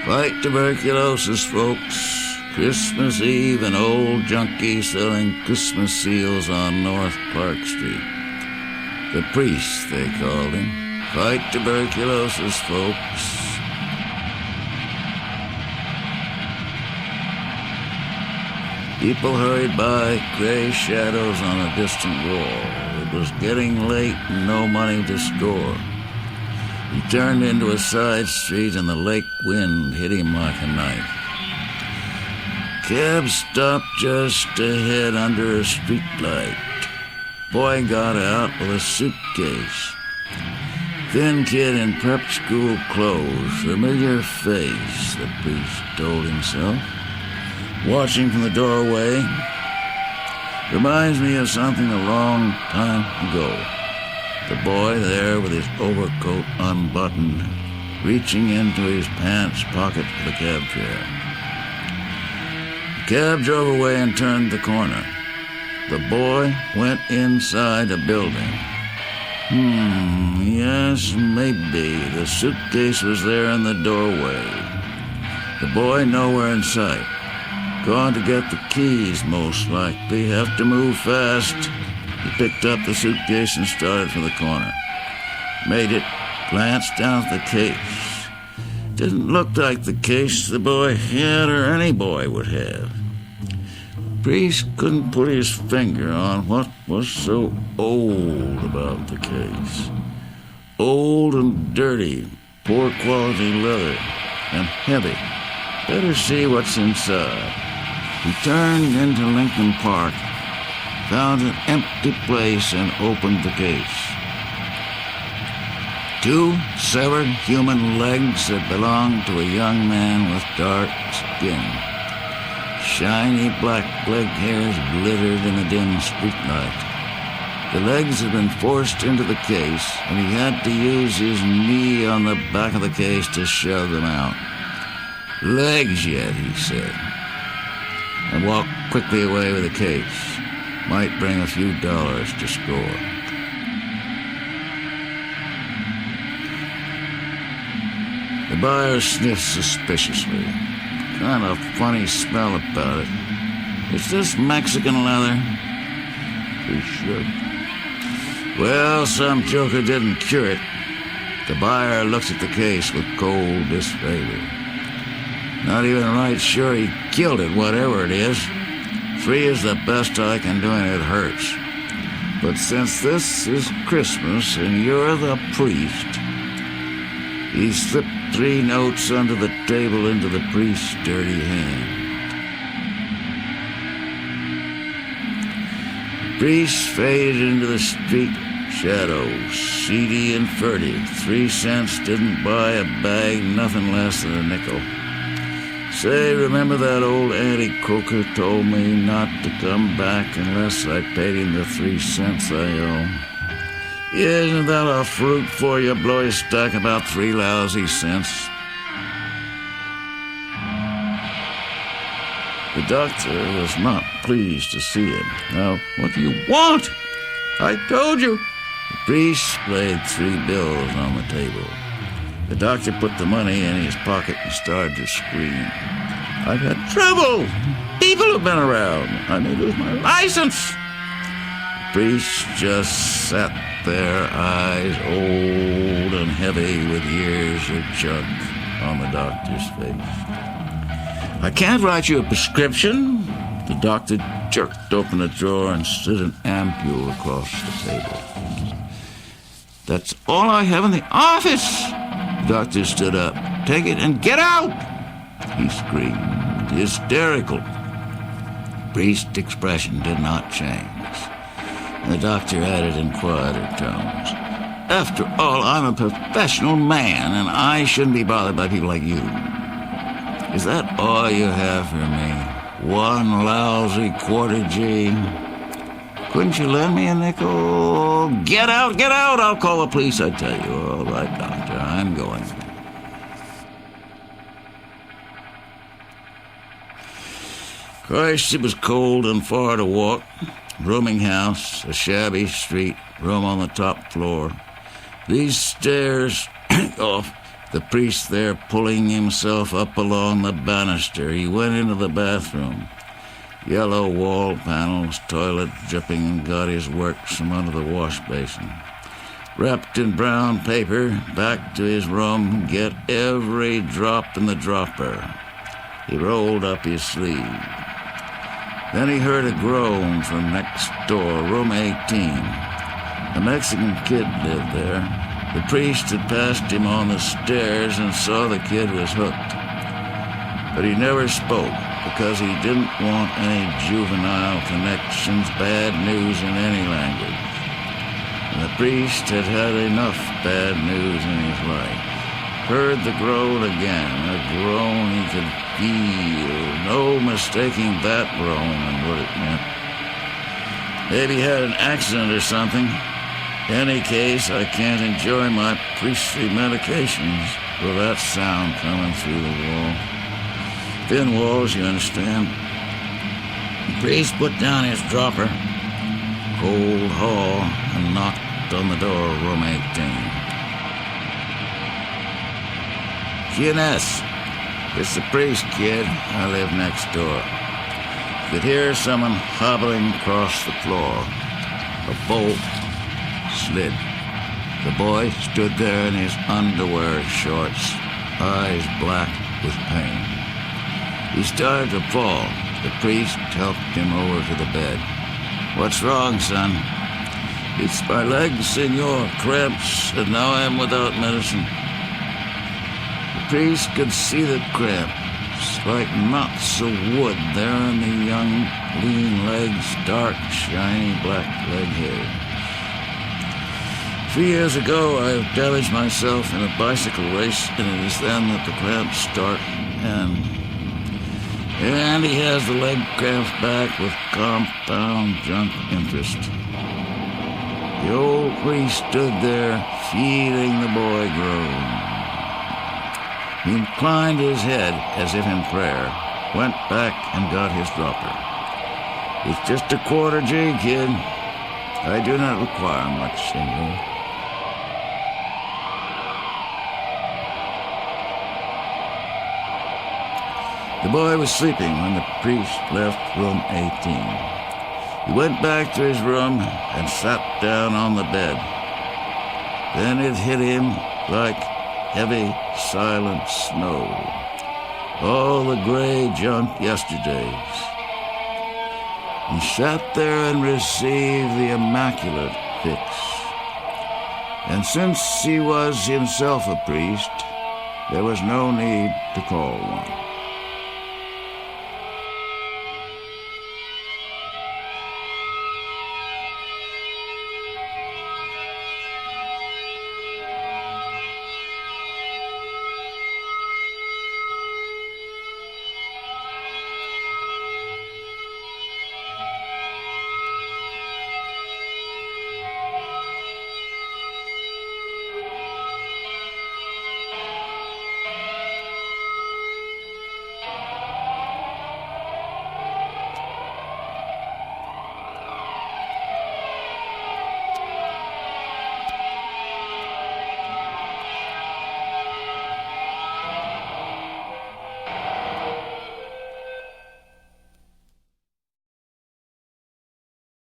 Fight tuberculosis, folks. Christmas Eve, an old junkie selling Christmas seals on North Clark Street. The priest, they called him. Fight tuberculosis, folks. People hurried by, gray shadows on a distant wall. It was getting late and no money to score. He turned into a side street and the lake wind hit him like a knife. Cab stopped just ahead under a streetlight. Boy got out with a suitcase. Thin kid in prep school clothes, familiar face, the priest told himself. Watching from the doorway, reminds me of something a long time ago. The boy there with his overcoat unbuttoned, reaching into his pants pocket for the cab fare. The cab drove away and turned the corner. The boy went inside a building. Yes, maybe. The suitcase was there in the doorway. The boy nowhere in sight. Gone to get the keys, most likely. Have to move fast. He picked up the suitcase and started for the corner. Made it, glanced down at the case. Didn't look like the case the boy had or any boy would have. Priest couldn't put his finger on what was so old about the case. Old and dirty, poor quality leather, and heavy. Better see what's inside. He turned into Lincoln Park, found an empty place, and opened the case. 2 severed human legs that belonged to a young man with dark skin. Shiny black leg hairs glittered in the dim streetlight. The legs had been forced into the case, and he had to use his knee on the back of the case to shove them out. Legs yet, he said, and walked quickly away with the case. Might bring a few dollars to score. The buyer sniffed suspiciously. Kind of funny smell about it. Is this Mexican leather? He shrugged. Well, some joker didn't cure it. The buyer looks at the case with cold disfavor. Not even right sure he killed it, whatever it is. 3 is the best I can do, and it hurts. But since this is Christmas and you're the priest, he slipped 3 notes under the table into the priest's dirty hand. The priest faded into the street shadows, seedy and furtive. 3 cents didn't buy a bag, nothing less than a nickel. Say, remember that old Auntie Coker told me not to come back unless I paid him the 3 cents I owe? Isn't that a fruit for you? Blow his stack about 3 lousy cents. The doctor was not pleased to see him. Now, what do you want? I told you. The priest laid 3 bills on the table. The doctor put the money in his pocket and started to scream. I've had trouble. People have been around. I may lose my license. The priest just sat there, eyes old and heavy with years of junk on the doctor's face. I can't write you a prescription. The doctor jerked open a drawer and slid an ampule across the table. That's all I have in the office. The doctor stood up. Take it and get out! He screamed, hysterical. The priest's expression did not change. The doctor added in quieter tones, after all, I'm a professional man, and I shouldn't be bothered by people like you. Is that all you have for me? 1 lousy quarter G? Couldn't you lend me a nickel? Get out, get out! I'll call the police, I tell you. All right, doctor, I'm going. Christ, it was cold and far to walk. Rooming house, a shabby street, room on the top floor. These stairs off The priest there pulling himself up along the banister, he went into the bathroom. Yellow wall panels, toilet dripping, and got his works from under the wash basin. Wrapped in brown paper, back to his room, get every drop in the dropper. He rolled up his sleeve. Then he heard a groan from next door, room 18. A Mexican kid lived there. The priest had passed him on the stairs and saw the kid was hooked. But he never spoke because he didn't want any juvenile connections, bad news in any language. And the priest had had enough bad news in his life. Heard the groan again, a groan he could feel, no mistaking that groan and what it meant. Maybe he had an accident or something. In any case, I can't enjoy my priestly medications with that sound coming through the wall. Thin walls, you understand. The priest put down his dropper, cold hall, and knocked on the door of room 18. Q&S, it's the priest, kid. I live next door. You could hear someone hobbling across the floor. A bolt slid. The boy stood there in his underwear shorts, eyes black with pain. He started to fall. The priest helped him over to the bed. What's wrong, son? It's my legs, senor. Cramps, and now I am without medicine. The priest could see the cramps, like knots of wood there in the young, lean legs, dark, shiny black leg hair. 3 years ago, I damaged myself in a bicycle race, and it is then that the cramps start. And he has the leg cramps back with compound junk interest. The old priest stood there, feeling the boy groan. He inclined his head as if in prayer, went back and got his dropper. It's just a quarter G, kid. I do not require much, senor. The boy was sleeping when the priest left room 18. He went back to his room and sat down on the bed. Then it hit him like heavy, silent snow. All the gray junk yesterdays. He sat there and received the immaculate fix. And since he was himself a priest, there was no need to call one.